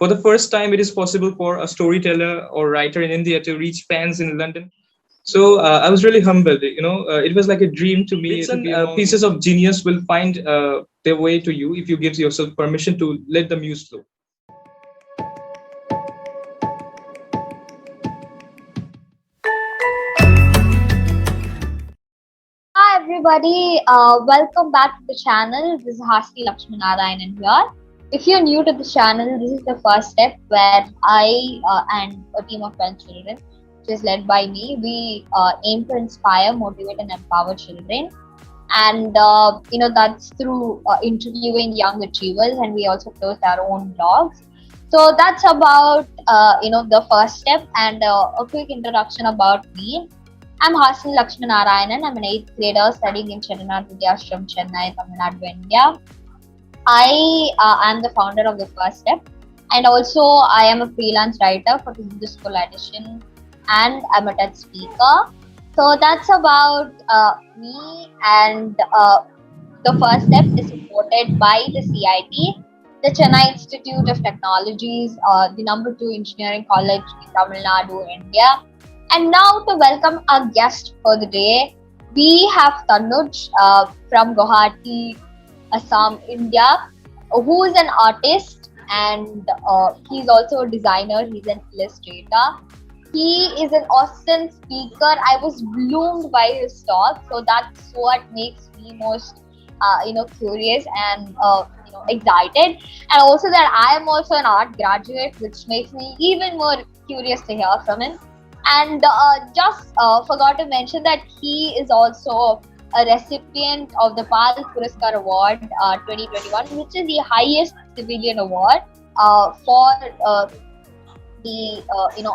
For the first time, it is possible for a storyteller or writer in India to reach fans in London. So I was really humbled. It was like a dream to me. Pieces of genius will find their way to you if you give yourself permission to let the muse flow. Hi everybody, welcome back to the channel. This is hasinilakshminarayanan here. If you're new to the channel, this is the first step where I and a team of 12 children, which is led by me, we aim to inspire, motivate, and empower children. And that's through interviewing young achievers, and we also close our own blogs. So that's about the first step, and a quick introduction about me. I'm Hasinilakshminarayanan. I'm an 8th grader studying in Chettinad Vidyashram, Chennai, Tamil Nadu, India. I am the founder of The First Step, and also I am a freelance writer for the School Edition, and I'm a TED speaker. So that's about me, and The First Step is supported by the CIT, the Chennai Institute of Technologies, the number 2 engineering college in Tamil Nadu, India. And now to welcome our guest for the day, we have Tanuj from Guwahati, Assam, India, who is an artist, and he's also a designer, he's an illustrator. He is an awesome speaker. I was bloomed by his talk, so that's what makes me most curious and excited. And also that I am also an art graduate, which makes me even more curious to hear from him. And just forgot to mention that he is also a recipient of the Puraskaar Award 2021, which is the highest civilian award for the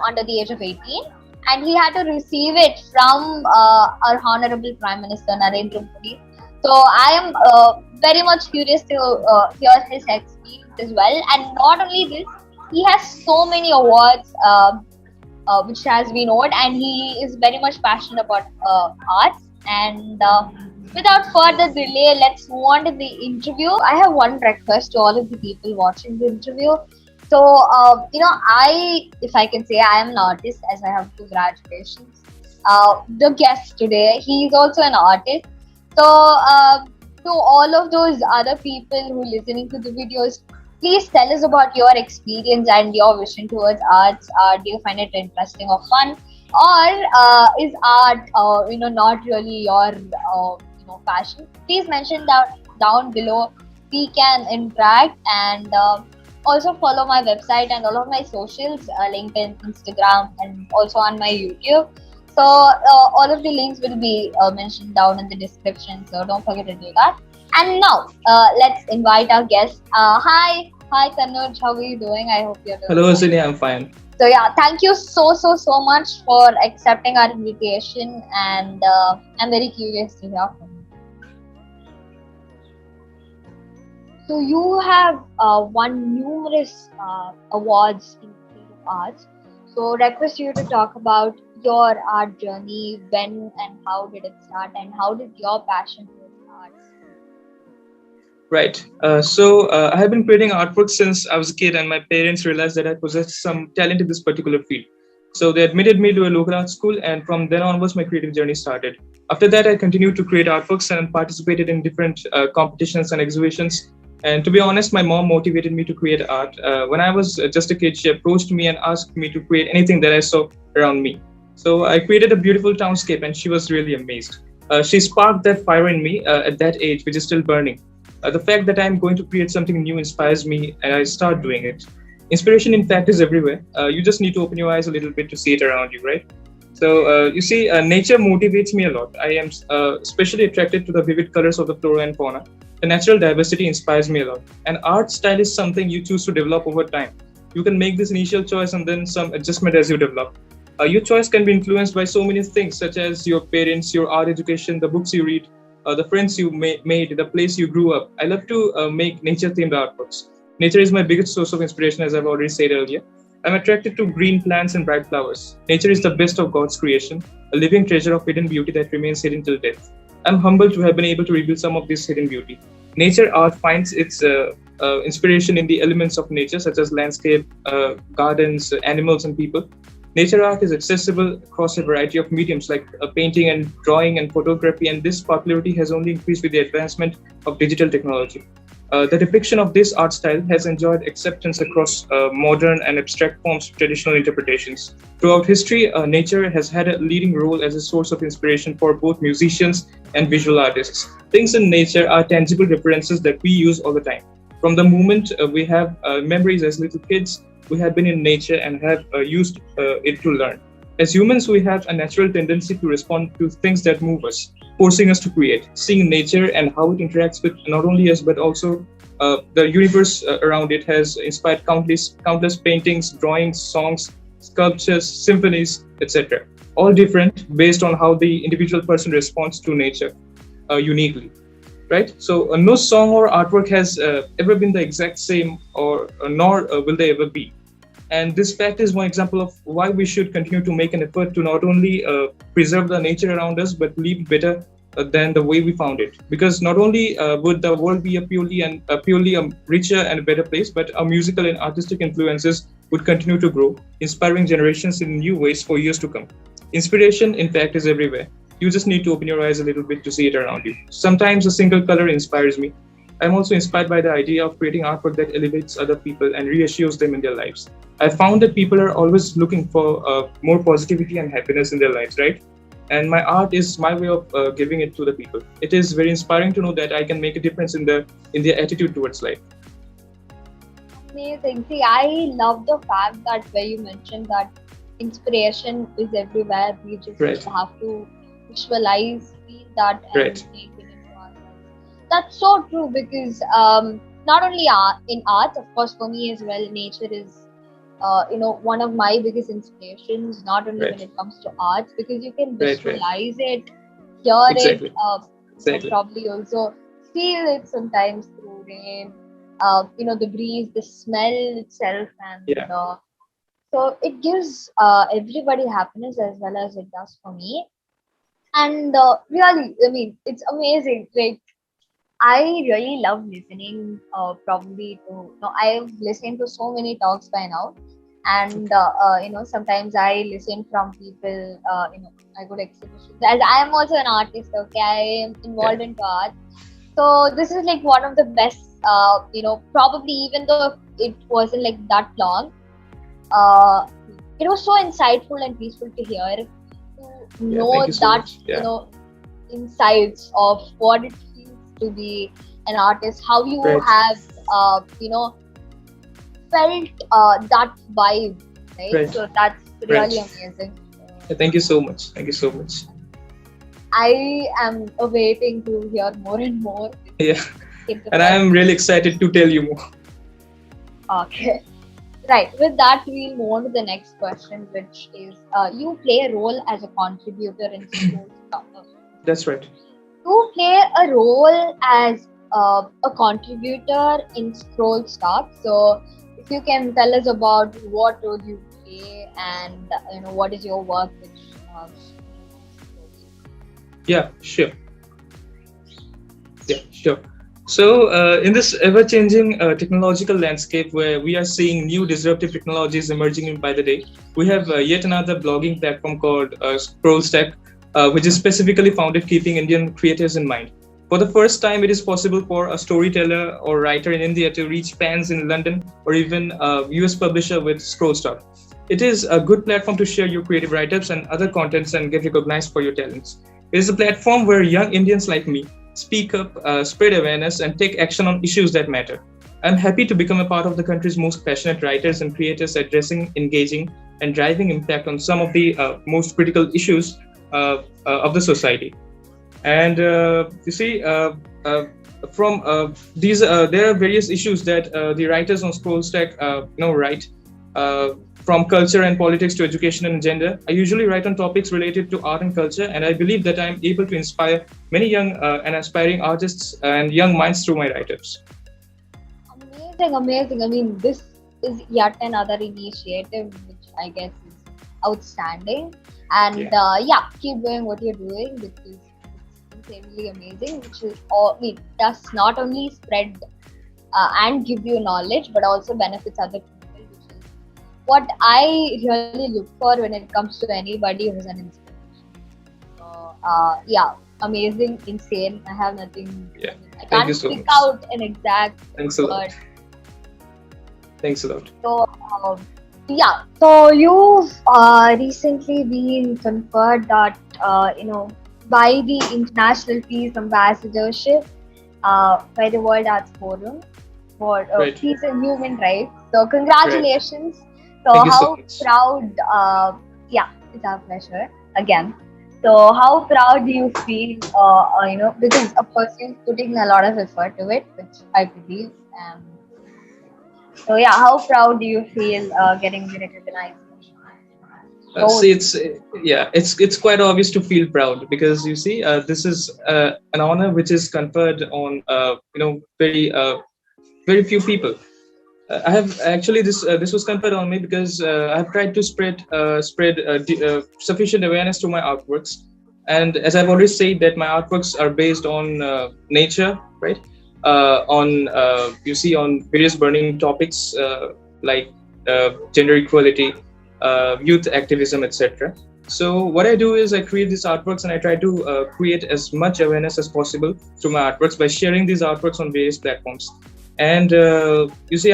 under the age of 18, and he had to receive it from our Honorable Prime Minister Narendra Modi. So I am very much curious to hear his experience as well. And not only this, he has so many awards which has been awarded, and he is very much passionate about arts. And without further delay, let's move on to the interview. I have one request to all of the people watching the interview. So, if I can say, I am an artist as I have 2 graduations. The guest today, he is also an artist. So, to all of those other people who are listening to the videos, please tell us about your experience and your vision towards arts. Do you find it interesting or fun? Or is art, not really your, passion? Please mention down below. We can interact, and also follow my website and all of my socials, LinkedIn, Instagram, and also on my YouTube. So all of the links will be mentioned down in the description. So don't forget to do that. And now let's invite our guest. Hi Tanuj, how are you doing? I hope you're doing Hello Hasini, I'm fine. So yeah, thank you so much for accepting our invitation, and I'm very curious to hear from you. So you have won numerous awards in the field of arts. So request you to talk about your art journey, when and how did it start, and how did your passion towards arts? Right. So I have been creating artwork since I was a kid, and my parents realized that I possessed some talent in this particular field. So they admitted me to a local art school, and from then onwards, my creative journey started. After that, I continued to create artworks and participated in different competitions and exhibitions. And to be honest, my mom motivated me to create art. When I was just a kid, she approached me and asked me to create anything that I saw around me. So I created a beautiful townscape, and she was really amazed. She sparked that fire in me at that age, which is still burning. The fact that I'm going to create something new inspires me, and I start doing it. Inspiration, in fact, is everywhere. You just need to open your eyes a little bit to see it around you, right? So you see, nature motivates me a lot. I am especially attracted to the vivid colors of the flora and fauna. The natural diversity inspires me a lot. And art style is something you choose to develop over time. You can make this initial choice and then some adjustment as you develop. Your choice can be influenced by so many things, such as your parents, your art education, the books you read, the friends you made, the place you grew up. I love to make nature-themed artworks. Nature is my biggest source of inspiration, as I've already said earlier. I'm attracted to green plants and bright flowers. Nature is the best of God's creation, a living treasure of hidden beauty that remains hidden till death. I'm humbled to have been able to reveal some of this hidden beauty. Nature art finds its inspiration in the elements of nature, such as landscape, gardens, animals, and people. Nature art is accessible across a variety of mediums like painting and drawing and photography, and this popularity has only increased with the advancement of digital technology. The depiction of this art style has enjoyed acceptance across modern and abstract forms of traditional interpretations. Throughout history, nature has had a leading role as a source of inspiration for both musicians and visual artists. Things in nature are tangible references that we use all the time. From the moment we have memories as little kids, we have been in nature and have used it to learn. As humans, we have a natural tendency to respond to things that move us, forcing us to create. Seeing nature and how it interacts with not only us but also the universe around it has inspired countless paintings, drawings, songs, sculptures, symphonies, etc. All different based on how the individual person responds to nature uniquely. Right? So no song or artwork has ever been the exact same, or nor will they ever be. And this fact is one example of why we should continue to make an effort to not only preserve the nature around us, but leave it better than the way we found it. Because not only would the world be a purely richer and a better place, but our musical and artistic influences would continue to grow, inspiring generations in new ways for years to come. Inspiration, in fact, is everywhere. You just need to open your eyes a little bit to see it around you. Sometimes a single color inspires me. I'm also inspired by the idea of creating artwork that elevates other people and reassures them in their lives. I found that people are always looking for more positivity and happiness in their lives, right? And my art is my way of giving it to the people. It is very inspiring to know that I can make a difference in their attitude towards life. Amazing. See, I love the fact that where you mentioned that inspiration is everywhere. We just have to visualize, feel that, and make it into ourselves. That's so true, because not only in art, of course, for me as well, nature is one of my biggest inspirations. Not only when it comes to art, because you can visualize it, hear it, probably also feel it sometimes through rain. The breeze, the smell itself, and so it gives everybody happiness as well as it does for me. And really, I mean, it's amazing. Like, I really love listening. Probably to I've listened to so many talks by now, and sometimes I listen from people. I go to exhibitions. As I am also an artist. Okay, I am involved into art. So this is like one of the best. Probably even though it wasn't like that long, it was so insightful and peaceful to hear. Know that insights of what it feels to be an artist, how you have felt that vibe, right? So that's really amazing. Thank you so much. I am awaiting to hear more and more. Yeah, and I am really excited to tell you more. Okay. Right, with that, we'll move on to the next question, which is you play a role as a contributor in Scroll Startup. That's right. You play a role as a contributor in Scroll Startup. So, if you can tell us about what role you play and what is your work, which Yeah, sure. So, in this ever-changing technological landscape where we are seeing new disruptive technologies emerging by the day, we have yet another blogging platform called Scrollstack, which is specifically founded keeping Indian creators in mind. For the first time, it is possible for a storyteller or writer in India to reach fans in London or even a US publisher with Scrollstack. It is a good platform to share your creative write-ups and other contents and get recognized for your talents. It is a platform where young Indians like me speak up, spread awareness, and take action on issues that matter. I'm happy to become a part of the country's most passionate writers and creators addressing, engaging, and driving impact on some of the most critical issues of the society. And you see, from these, there are various issues that the writers on Scrollstack write. From culture and politics to education and gender, I usually write on topics related to art and culture, and I believe that I'm able to inspire many young and aspiring artists and young minds through my write-ups. Amazing. I mean, this is yet another initiative which I guess is outstanding. And keep doing what you're doing, because it's insanely amazing. Which is does not only spread and give you knowledge, but also benefits other people, which is what I really look for when it comes to anybody who's an inspiration. So, yeah, amazing, insane. I have nothing. Yeah. I Thank you can't so pick much. out an exact Thanks a lot. word. Thanks a lot. So, yeah. So you've recently been conferred that by the International Peace Ambassadorship by the World Arts Forum for Right. Peace and Human Rights. So Right. congratulations. So Thank you so how much. proud? Yeah, it's our pleasure again. So how proud do you feel? Because of course you're putting a lot of effort to it, which I believe. So yeah, how proud do you feel getting the recognition? See, Those. it's quite obvious to feel proud because you see, this is an honor which is conferred on very few people. I have actually this was conferred on me because I have tried to spread sufficient awareness to my artworks, and as I've already said that my artworks are based on nature, right? On you see on various burning topics like gender equality, youth activism, etc. So what I do is I create these artworks and I try to create as much awareness as possible through my artworks by sharing these artworks on various platforms. And you see,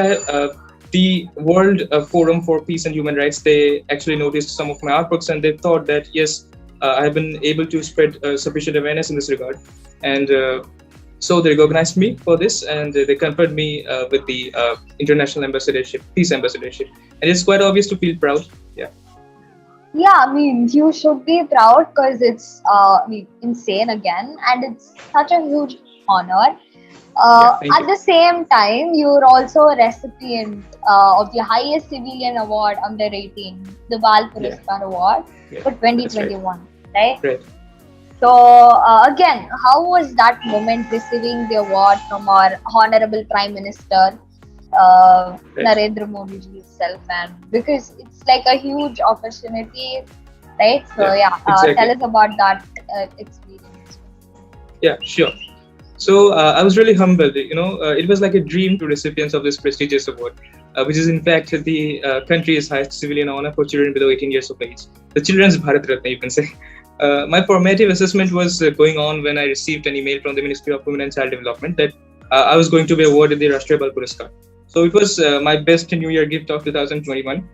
the World Forum for Peace and Human Rights, they actually noticed some of my artworks and they thought that, yes, I have been able to spread sufficient awareness in this regard. And so they recognized me for this and they conferred me with the International Ambassadorship, Peace Ambassadorship. And it's quite obvious to feel proud. Yeah. Yeah, I mean, you should be proud because it's, insane again, and it's such a huge honor. Yeah. Thank At you. the same time, you're also a recipient of the highest civilian award under 18, the Bal Yeah. Puraskaar Award Yeah. for That's right. 2021, right? Right. So, again, how was that moment receiving the award from our Honorable Prime Minister, Right. Narendra Modi ji himself? And because it's like a huge opportunity, right? So, Yeah. yeah, tell Exactly. us about that experience. Yeah. Sure. So I was really humbled. It was like a dream to recipients of this prestigious award, which is in fact the country's highest civilian honor for children below 18 years of age, the Children's Bharat Ratna, you can say. My formative assessment was going on when I received an email from the Ministry of Women and Child Development that I was going to be awarded the Rashtriya Bal Puraskar. So it was my best New Year gift of 2021.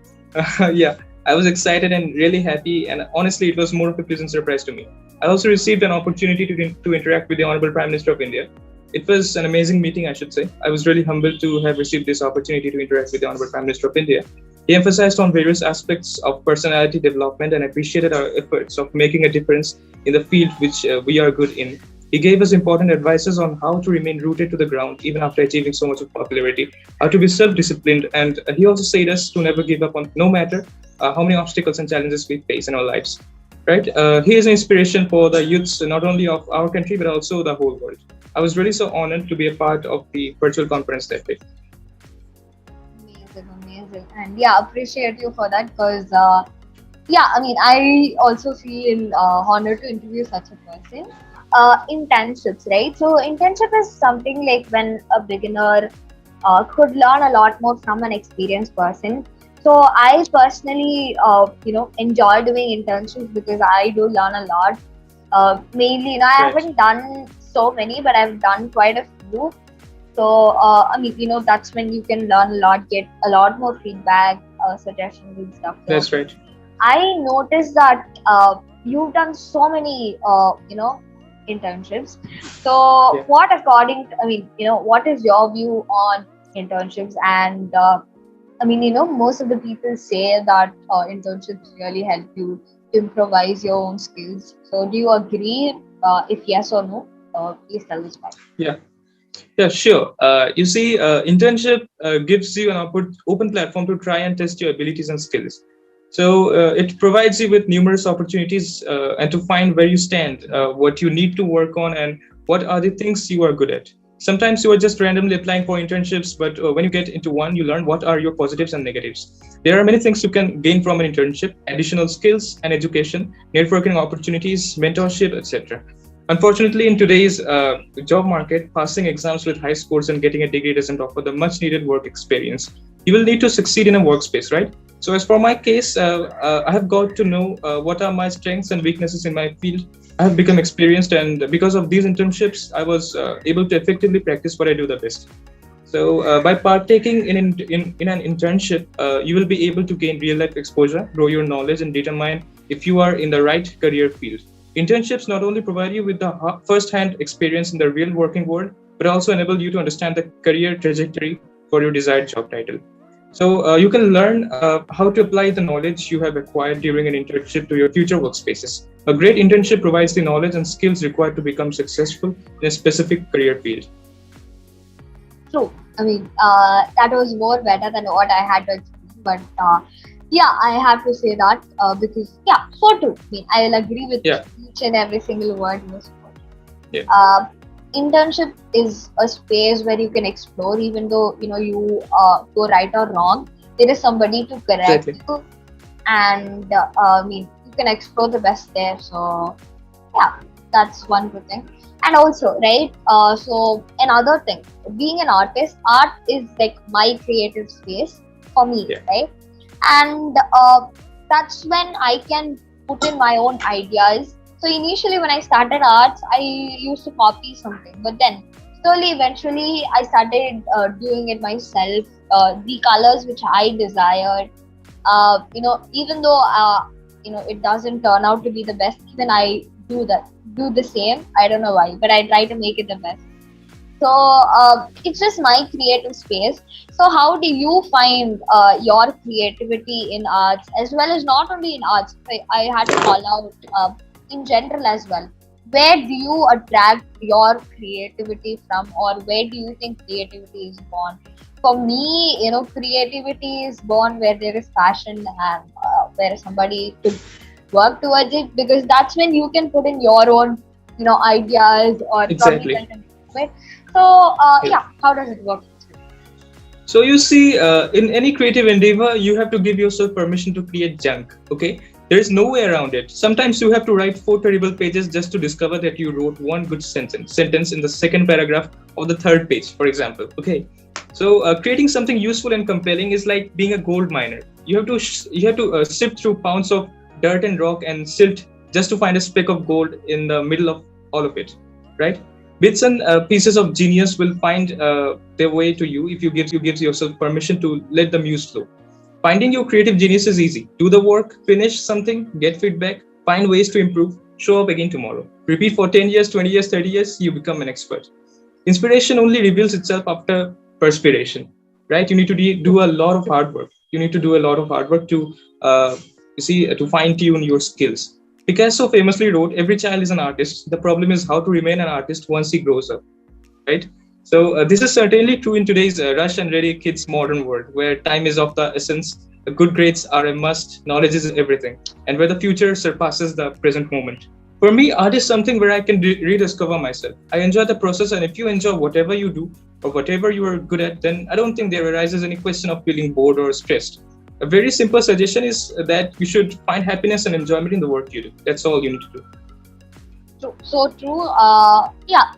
Yeah, I was excited and really happy, and honestly, it was more of a pleasant surprise to me. I also received an opportunity to interact with the Honorable Prime Minister of India. It was an amazing meeting, I should say. I was really humbled to have received this opportunity to interact with the Honorable Prime Minister of India. He emphasized on various aspects of personality development and appreciated our efforts of making a difference in the field which we are good in. He gave us important advices on how to remain rooted to the ground even after achieving so much of popularity, how to be self-disciplined, and he also said us to never give up on no matter how many obstacles and challenges we face in our lives. Right? He is an inspiration for the youths not only of our country but also the whole world. I was really so honored to be a part of the virtual conference that day. Amazing, amazing. And yeah, appreciate you for that because, yeah, I mean, I also feel honored to interview such a person. Internships, right? So, internship is something like when a beginner could learn a lot more from an experienced person. So, I personally, enjoy doing internships because I do learn a lot. Mainly, I Right. haven't done so many, but I've done quite a few. So, I mean, that's when you can learn a lot, get a lot more feedback, suggestions and stuff. So, That's right. I noticed that you've done so many, internships. So, Yeah. what according to, I mean, what is your view on internships? And I mean, most of the people say that internships really help you improvise your own skills. So, do you agree? If yes or no, please tell us why. Yeah. Yeah, sure. You see, internship gives you an open platform to try and test your abilities and skills. So it provides you with numerous opportunities and to find where you stand, what you need to work on, and what are the things you are good at. Sometimes you are just randomly applying for internships, but when you get into one, you learn what are your positives and negatives. There are many things you can gain from an internship: additional skills and education, networking opportunities, mentorship, etc. Unfortunately, in today's job market, passing exams with high scores and getting a degree doesn't offer the much needed work experience. You will need to succeed in a workspace, right? So, as for my case, I have got to know what are my strengths and weaknesses in my field. I have become experienced, and because of these internships, I was able to effectively practice what I do the best. So, by partaking in an internship, you will be able to gain real life exposure, grow your knowledge, and determine if you are in the right career field. Internships not only provide you with the first hand experience in the real working world, but also enable you to understand the career trajectory for your desired job title. So, you can learn how to apply the knowledge you have acquired during an internship to your future workspaces. A great internship provides the knowledge and skills required to become successful in a specific career field. True. I mean, that was more better than what I had to explain. But yeah, I have to say that because, yeah, so true. I mean, I will agree with each and every single word you spoke. Yeah. Internship is a space where you can explore, even though you go right or wrong. There is somebody to correct you, and I mean, you can explore the best there. So yeah, that's one good thing. And also, right, so another thing, being an artist, art is like my creative space for me, right? And that's when I can put in my own ideas. So initially when I started arts, I used to copy something, but then slowly, eventually, I started doing it myself. The colors which I desired, even though it doesn't turn out to be the best, even I do the same. I don't know why, but I try to make it the best. So it's just my creative space. So how do you find your creativity in arts, as well as not only in arts? I had to call out in general as well. Where do you attract your creativity from, or where do you think creativity is born? For me, creativity is born where there is passion and where somebody could work towards it, because that's when you can put in your own ideas or exactly. Right? So how does it work? So you see, in any creative endeavor, you have to give yourself permission to create junk. Okay, there is no way around it. Sometimes you have to write 4 terrible pages just to discover that you wrote one good sentence in the second paragraph of the third page, for example. Okay, so creating something useful and compelling is like being a gold miner. You have to sift through pounds of dirt and rock and silt just to find a speck of gold in the middle of all of it, right? Bits and pieces of genius will find their way to you if you give yourself permission to let the muse flow. Finding your creative genius is easy. Do the work, finish something, get feedback, find ways to improve, show up again tomorrow. Repeat for 10 years, 20 years, 30 years, you become an expert. Inspiration only reveals itself after perspiration, right? You need to do a lot of hard work. You need to do a lot of hard work to fine tune your skills. Picasso famously wrote, "Every child is an artist. The problem is how to remain an artist once he grows up." Right? So this is certainly true in today's rush and ready kids modern world, where time is of the essence, good grades are a must, knowledge is everything, and where the future surpasses the present moment. For me, art is something where I can rediscover myself. I enjoy the process, and if you enjoy whatever you do or whatever you are good at, then I don't think there arises any question of feeling bored or stressed. A very simple suggestion is that you should find happiness and enjoyment in the work you do. That's all you need to do. So true. Yeah.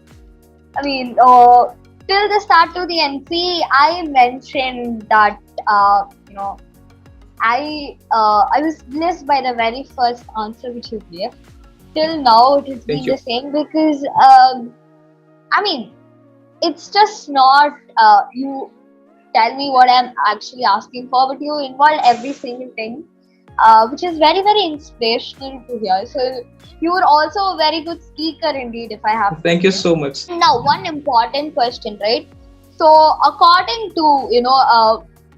I mean, till the start to the NC, I mentioned that I was blessed by the very first answer which you gave. Till now, it has been the same, because I mean, it's just not you tell me what I'm actually asking for, but you involve every single thing, which is very, very inspirational to hear. So you are also a very good speaker indeed, if I have to. Thank you so much. Now, one important question, right? So according to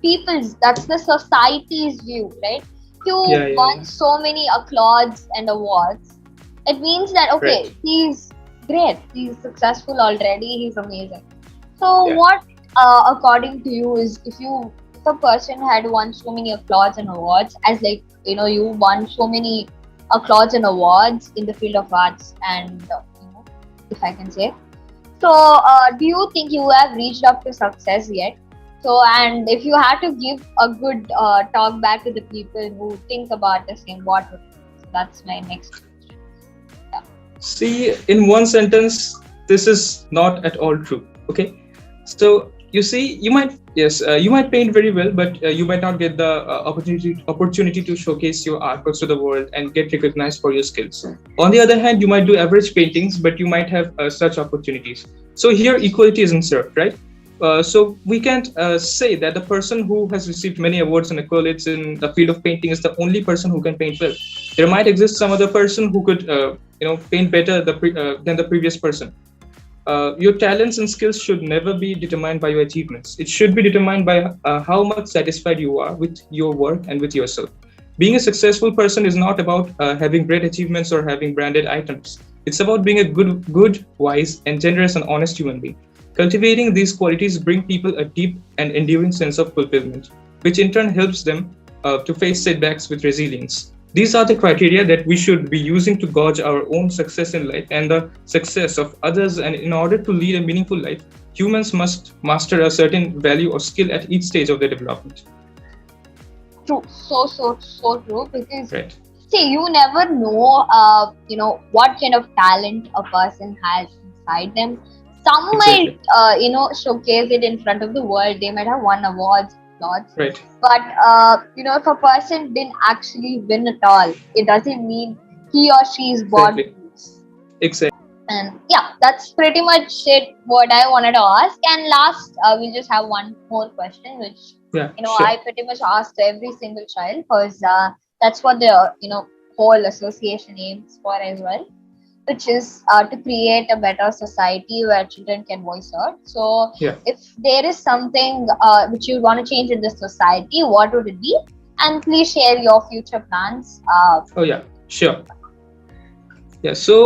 people's, that's the society's view, right? You won so many applauds and awards. It means that he's great, he's successful already, he's amazing. So what according to you is, if a person had won so many applauds and awards, as like you won so many applauds and awards in the field of arts, and if I can say, so do you think you have reached up to success yet? So, and if you had to give a good talk back to the people who think about the same, what would it be? So that's my next question. See, in one sentence, this is not at all true. Okay, so you see, you might yes, you might paint very well, but you might not get the opportunity to showcase your artworks to the world and get recognized for your skills. On the other hand, you might do average paintings, but you might have such opportunities. So here, equality isn't served, right? So we can't say that the person who has received many awards and accolades in the field of painting is the only person who can paint well. There might exist some other person who could paint better than the previous person. Your talents and skills should never be determined by your achievements. It should be determined by how much satisfied you are with your work and with yourself. Being a successful person is not about having great achievements or having branded items. It's about being a good, wise, and generous and honest human being. Cultivating these qualities bring people a deep and enduring sense of fulfillment, which in turn helps them to face setbacks with resilience. These are the criteria that we should be using to gauge our own success in life and the success of others. And in order to lead a meaningful life, humans must master a certain value or skill at each stage of their development. True, so true. Because Right. see, you never know, what kind of talent a person has inside them. Some might, Exactly. showcase it in front of the world. They might have won awards, lots. Right. But if a person didn't actually win at all, it doesn't mean he or she is born Exactly. to lose. Exactly. And yeah, that's pretty much it. What I wanted to ask. And last, we just have one more question, which Yeah. I Sure. pretty much asked every single child, because that's what the whole association aims for as well, which is to create a better society where children can voice out. So, Yeah. if there is something which you want to change in this society, what would it be? And please share your future plans. Oh yeah. Sure. Yeah, so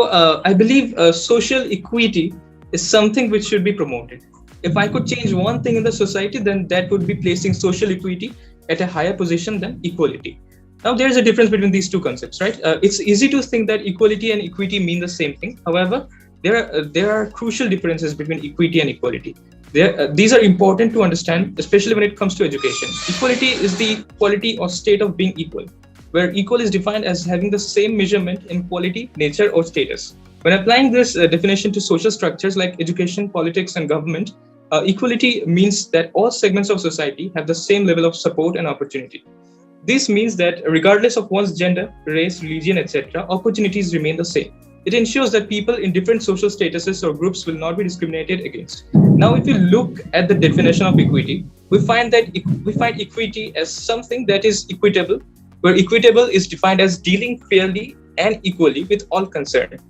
I believe social equity is something which should be promoted. If I could change one thing in the society, then that would be placing social equity at a higher position than equality. Now, there is a difference between these two concepts, right? It's easy to think that equality and equity mean the same thing. However, there are crucial differences between equity and equality. These are important to understand, especially when it comes to education. Equality is the quality or state of being equal, where equal is defined as having the same measurement in quality, nature, or status. When applying this definition to social structures like education, politics, and government, equality means that all segments of society have the same level of support and opportunity. This means that regardless of one's gender, race, religion, etc., opportunities remain the same. It ensures that people in different social statuses or groups will not be discriminated against. Now, if you look at the definition of equity, we find equity as something that is equitable, where equitable is defined as dealing fairly and equally with all concerned.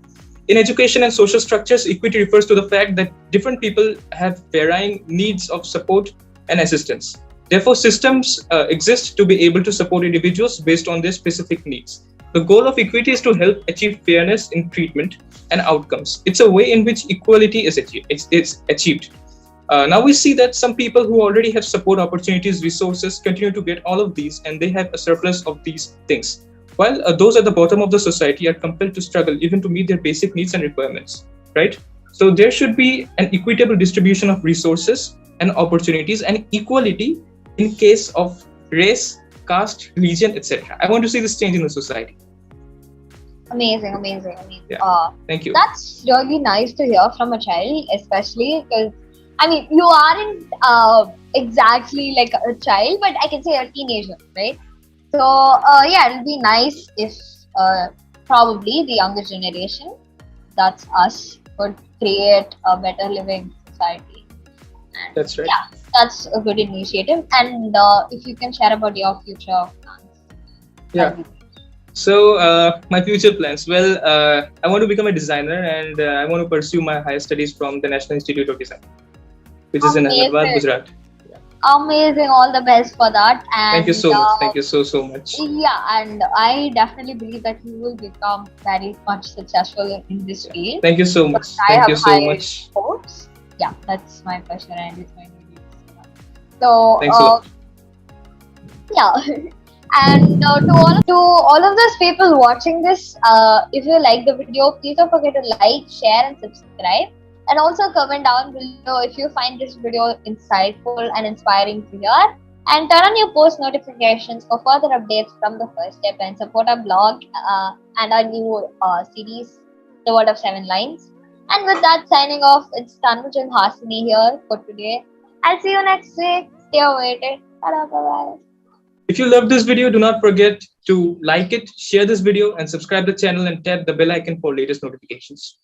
In education and social structures, equity refers to the fact that different people have varying needs of support and assistance. Therefore, systems exist to be able to support individuals based on their specific needs. The goal of equity is to help achieve fairness in treatment and outcomes. It's a way in which equality is achieved. It's achieved. Now we see that some people who already have support opportunities, resources, continue to get all of these, and they have a surplus of these things, while those at the bottom of the society are compelled to struggle even to meet their basic needs and requirements, right? So there should be an equitable distribution of resources and opportunities and equality in case of race, caste, religion, etc. I want to see this change in the society. Amazing. Yeah. Thank you. That's really nice to hear from a child, especially because you aren't exactly like a child, but I can say a teenager, right? So yeah, it'll be nice if probably the younger generation, that's us, would create a better living society. And That's right. yeah, that's a good initiative. And if you can share about your future plans. Yeah. So my future plans. Well, I want to become a designer, and I want to pursue my higher studies from the National Institute of Design, which is in Ahmedabad, Gujarat. Amazing, all the best for that. And thank you so much. Thank you so much. Yeah, and I definitely believe that you will become very much successful in this field. Thank you so much. Thank you so much. Hopes. Yeah, that's my pleasure, and it's going to be so. Thanks a lot. Yeah. And to all of those people watching this, if you like the video, please don't forget to like, share, and subscribe. And also comment down below if you find this video insightful and inspiring to hear. And turn on your post notifications for further updates from the first step, and support our blog and our new series The Word of Seven Lines. And with that, signing off, it's Tanuj and Hasini here for today. I'll see you next week. Stay awaited. Bye bye. If you love this video, do not forget to like it, share this video, and subscribe the channel and tap the bell icon for latest notifications.